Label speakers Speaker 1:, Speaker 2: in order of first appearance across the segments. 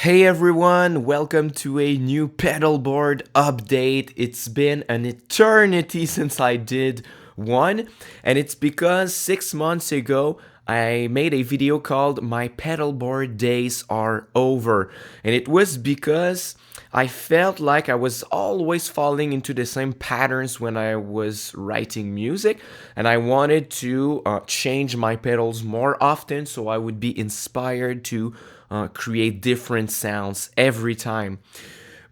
Speaker 1: Hey everyone, welcome to a new Pedalboard update. It's been an eternity since I did one, and it's because 6 months ago I made a video called My Pedalboard Days Are Over, and it was because I felt like I was always falling into the same patterns when I was writing music, and I wanted to change my pedals more often so I would be inspired to create different sounds every time.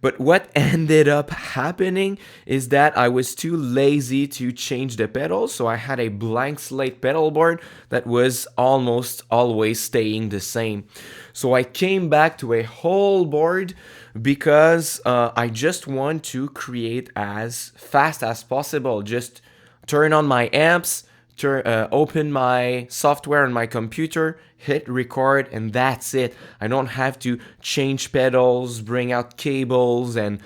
Speaker 1: But what ended up happening is that I was too lazy to change the pedals, so I had a blank slate pedal board that was almost always staying the same. So I came back to a whole board because I just want to create as fast as possible. Just turn on my amps, open my software on my computer, hit record, and that's it. I don't have to change pedals, bring out cables, and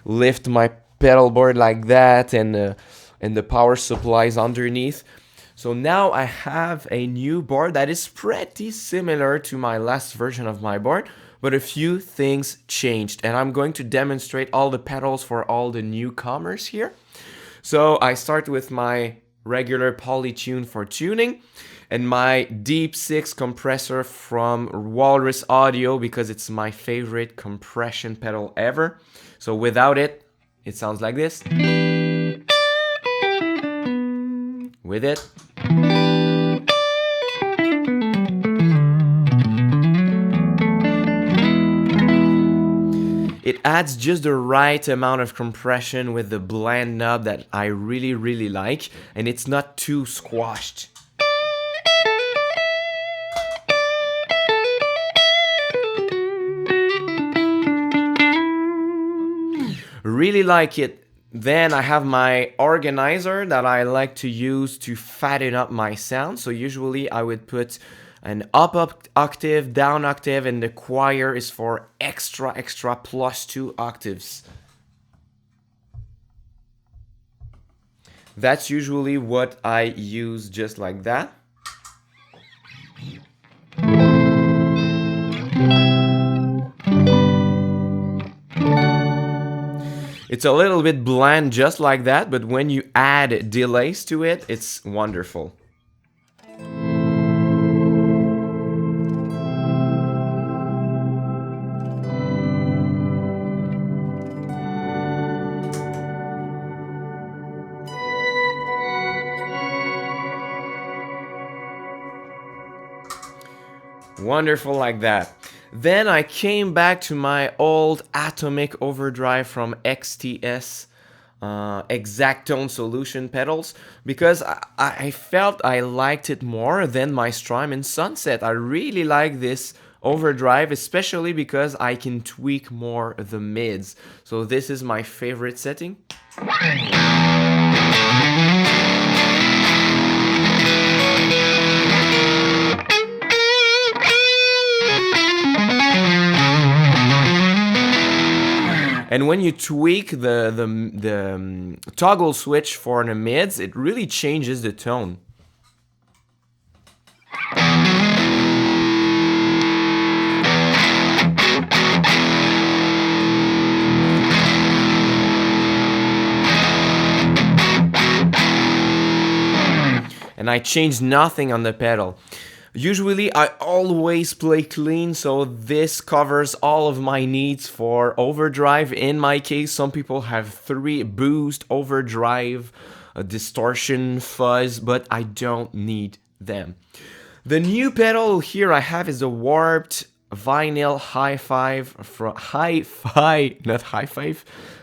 Speaker 1: lift my pedal board like that, and the power supplies underneath. So now I have a new board that is pretty similar to my last version of my board, but a few things changed, and I'm going to demonstrate all the pedals for all the newcomers here. So I start with my regular Polytune for tuning and my Deep 6 compressor from Walrus Audio because it's my favorite compression pedal ever. So without it, it sounds like this. With it, it adds just the right amount of compression with the blend knob that I really like, and it's not too squashed. Really like it. Then I have my organizer that I like to use to fatten up my sound. So usually I would put an up octave, down octave, and the choir is for extra +2 octaves. That's usually what I use, just like that. It's a little bit bland just like that, but when you add delays to it, it's wonderful. Wonderful like that. Then I came back to my old Atomic Overdrive from XTS Exactone Solution pedals because I felt I liked it more than my Strymon Sunset. I really like this overdrive, especially because I can tweak more the mids. So this is my favorite setting. And when you tweak the toggle switch for the mids, it really changes the tone. And I changed nothing on the pedal. Usually I always play clean, so this covers all of my needs for overdrive. In my case, some people have 3: boost, overdrive, distortion, fuzz, but I don't need them. The new pedal here I have is a warped vinyl HiFi from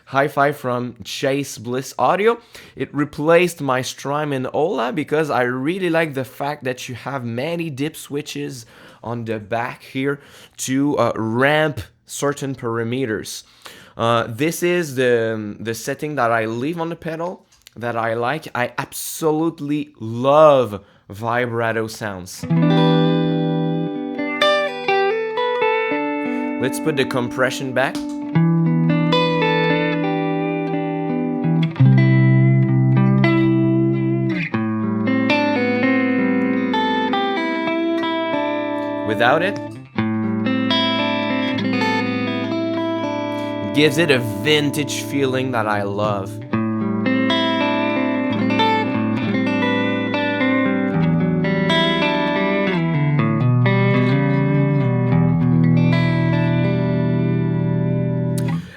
Speaker 1: HiFi from Chase Bliss Audio. It replaced my Strymon Ola because I really like the fact that you have many dip switches on the back here to ramp certain parameters. This is the setting that I leave on the pedal that I like. I absolutely love vibrato sounds. Let's put the compression back. Without it, gives it a vintage feeling that I love.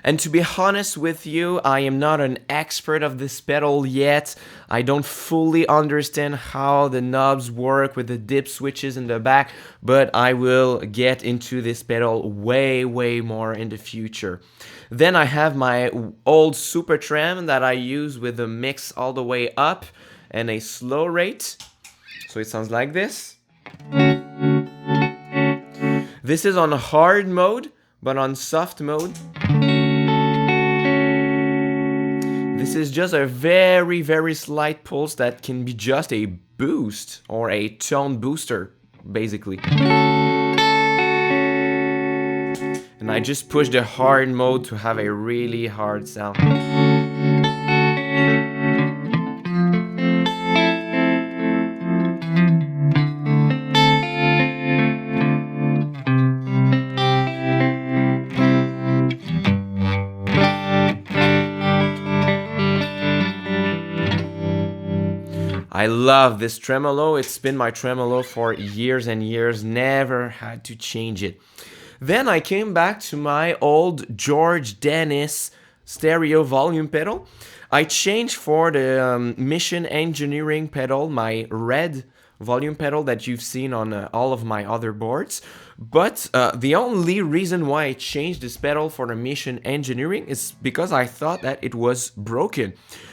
Speaker 1: And to be honest with you, I am not an expert of this pedal yet. I don't fully understand how the knobs work with the dip switches in the back, but I will get into this pedal way more in the future. Then I have my old Supatrem that I use with the mix all the way up and a slow rate. So it sounds like this. This is on hard mode, but on soft mode, this is just a very slight pulse that can be just a boost or a tone booster, basically. And I just push the hard mode to have a really hard sound. I love this tremolo. It's been my tremolo for years and years, never had to change it. Then I came back to my old George Dennis stereo volume pedal. I changed for the Mission Engineering pedal, my red volume pedal that you've seen on all of my other boards. But the only reason why I changed this pedal for the Mission Engineering is because I thought that it was broken.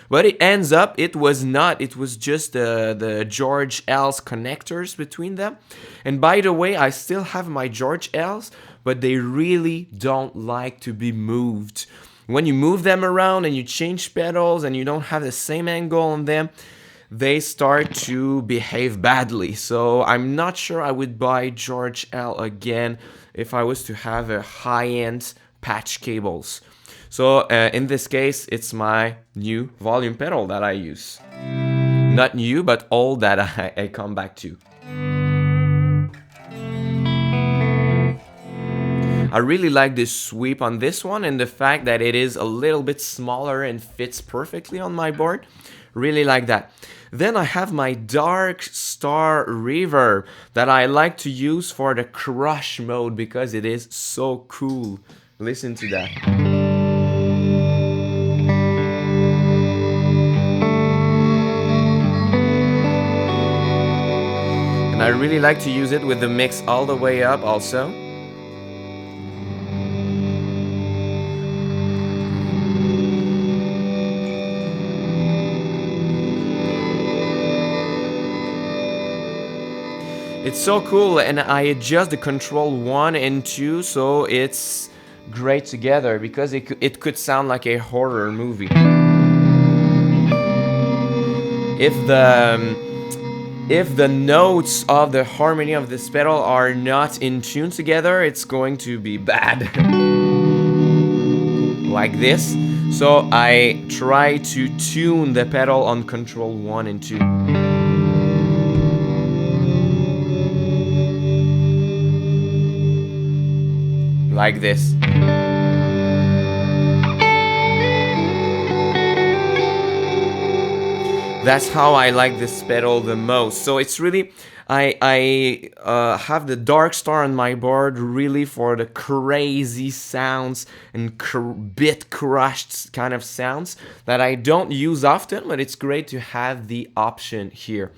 Speaker 1: But it ends up, it was not. It was just the George L's connectors between them. And by the way, I still have my George L's, but they really don't like to be moved. When you move them around and you change pedals and you don't have the same angle on them, they start to behave badly. So I'm not sure I would buy George L again if I was to have a high-end patch cables. So in this case, it's my new volume pedal that I use. Not new, but old that I come back to. I really like this sweep on this one and the fact that it is a little bit smaller and fits perfectly on my board. Really like that. Then I have my Dark Star Reverb that I like to use for the crush mode because it is so cool. Listen to that. And I really like to use it with the mix all the way up also. It's so cool, and I adjust the control 1 and 2 so it's great together because it could sound like a horror movie. If the notes of the harmony of this pedal are not in tune together, it's going to be bad. Like this. So I try to tune the pedal on control 1 and 2. Like this. That's how I like this pedal the most. So it's really, I have the Dark Star on my board really for the crazy sounds and bit crushed kind of sounds that I don't use often, but it's great to have the option here.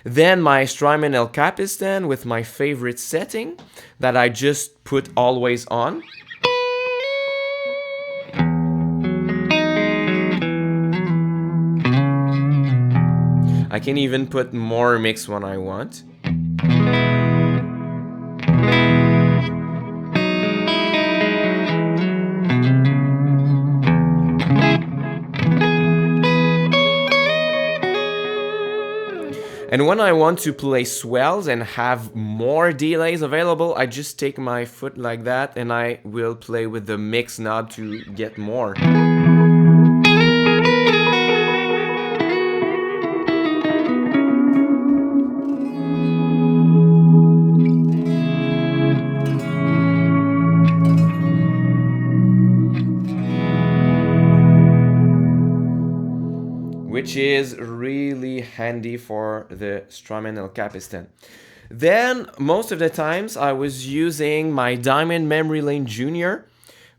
Speaker 1: Then my Strymon El Capistan with my favorite setting that I just put always on. I can even put more mix when I want. And when I want to play swells and have more delays available, I just take my foot like that and I will play with the mix knob to get more. which is really handy for the Strymon El Capistan. Then, most of the times, I was using my Diamond Memory Lane Junior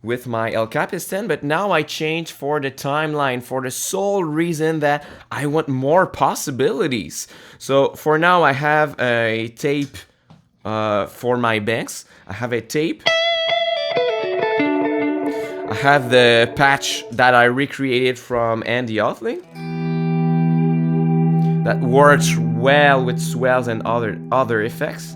Speaker 1: with my El Capistan, but now I changed for the Timeline for the sole reason that I want more possibilities. So for now, I have a tape for my banks. I have a tape. I have the patch that I recreated from Andy Othling that works well with swells and other effects.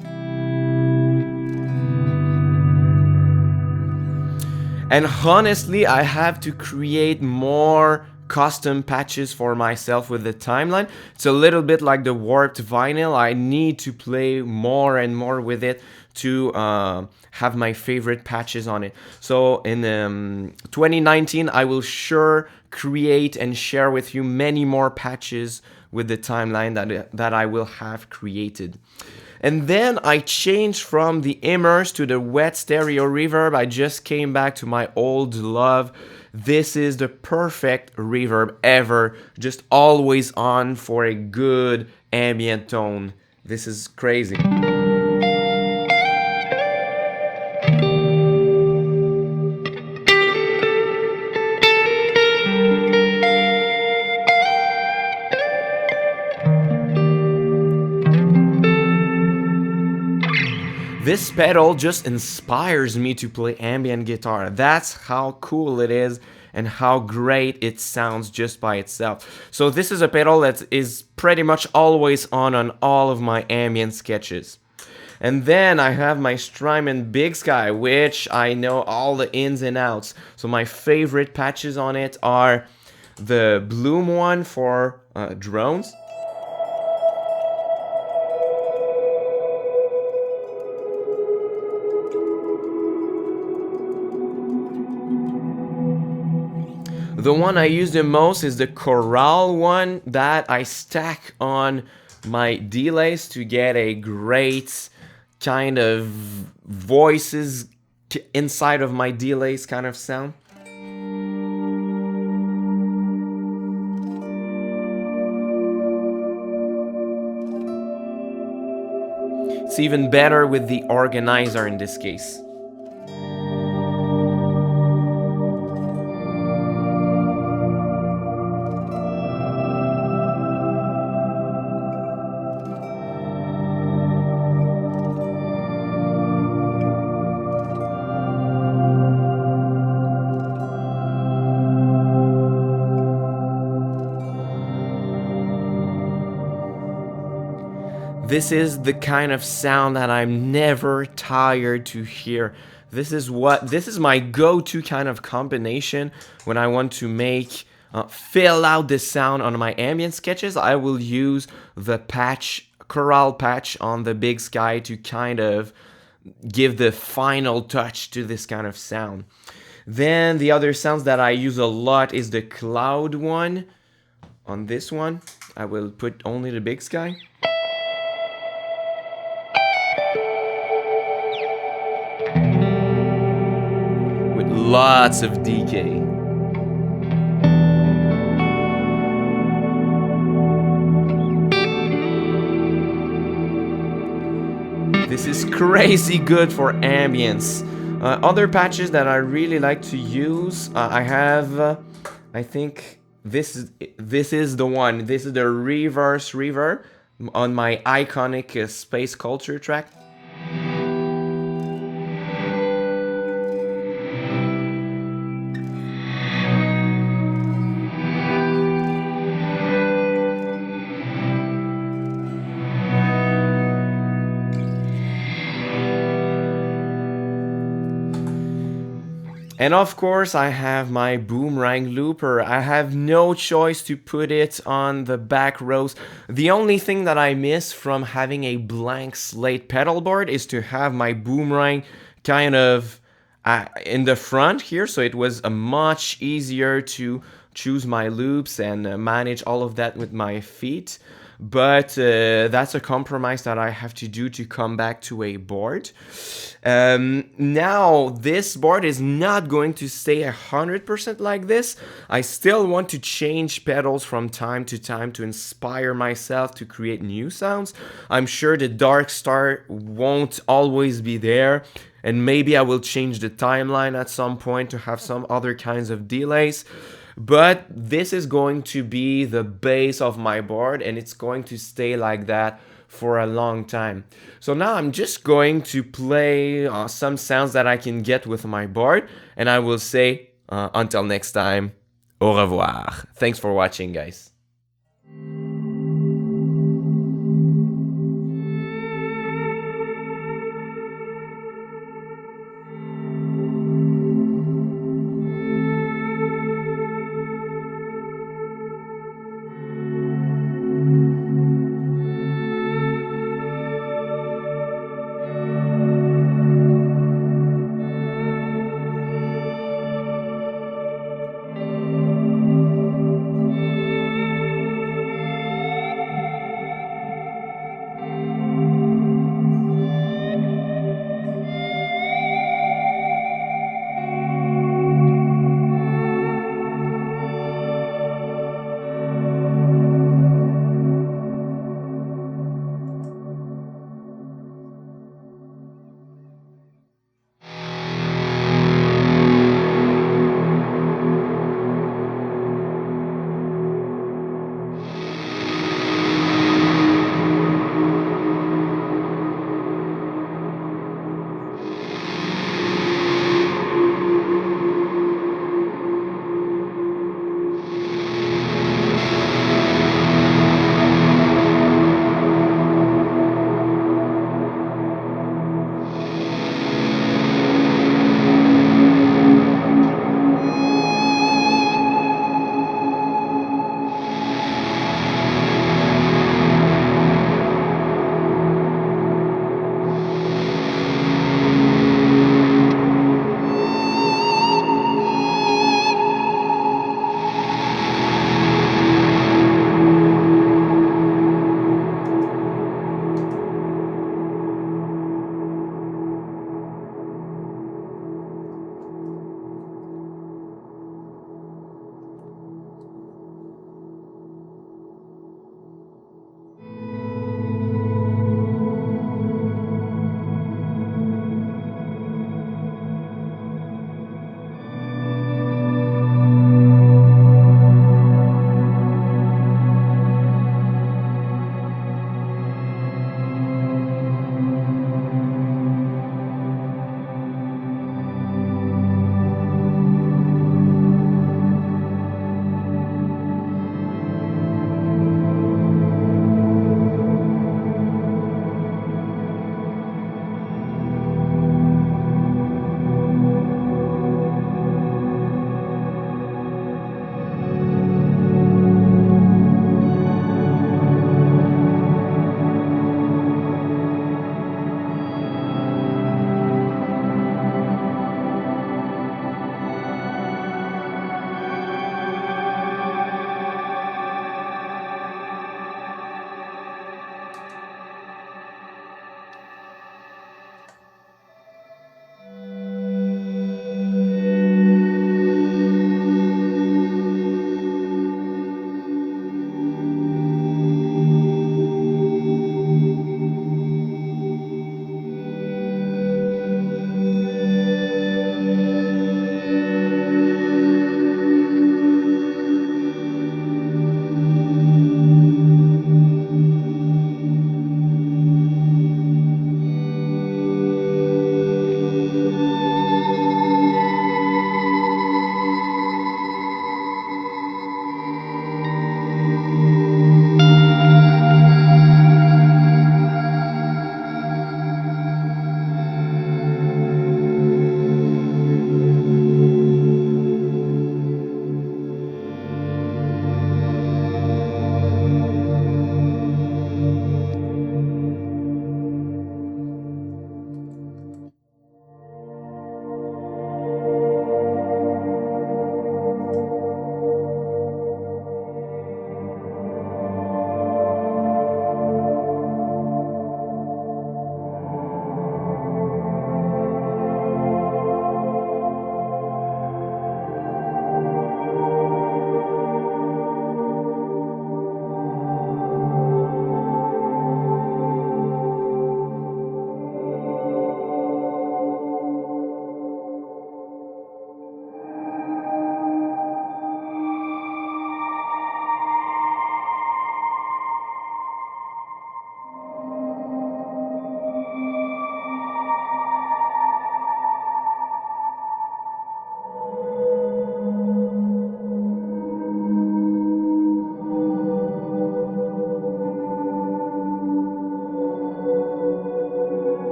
Speaker 1: And honestly, I have to create more custom patches for myself with the Timeline. It's a little bit like the warped vinyl. I need to play more and more with it to have my favorite patches on it. So in 2019, I will sure create and share with you many more patches with the Timeline that I will have created. And then I changed from the immerse to the wet stereo reverb. I just came back to my old love. This is the perfect reverb ever. Just always on for a good ambient tone. This is crazy. This pedal just inspires me to play ambient guitar. That's how cool it is and how great it sounds just by itself. So this is a pedal that is pretty much always on all of my ambient sketches. And then I have my Strymon Big Sky, which I know all the ins and outs. So my favorite patches on it are the Bloom one for drones. The one I use the most is the chorale one that I stack on my delays to get a great kind of voices inside of my delays kind of sound. It's even better with the organizer in this case. This is the kind of sound that I'm never tired to hear. This is my go-to kind of combination when I want to make fill out the sound on my ambient sketches. I will use the chorale patch on the Big Sky to kind of give the final touch to this kind of sound. Then the other sounds that I use a lot is the cloud one. On this one, I will put only the Big Sky. Lots of decay. This is crazy good for ambience. Other patches that I really like to use, I have, I think this is the one. This is the reverse reverb on my iconic Space Culture track. And of course, I have my Boomerang looper. I have no choice to put it on the back rows. The only thing that I miss from having a blank slate pedal board is to have my Boomerang kind of in the front here. So it was much easier to choose my loops and manage all of that with my feet. but that's a compromise that I have to do to come back to a board. Now this board is not going to stay 100% like this. I still want to change pedals from time to time to inspire myself to create new sounds. I'm sure the Dark Star won't always be there, and maybe I will change the timeline at some point to have some other kinds of delays. But this is going to be the base of my board, and it's going to stay like that for a long time. So now I'm just going to play some sounds that I can get with my board, and I will say until next time, au revoir. Thanks for watching, guys.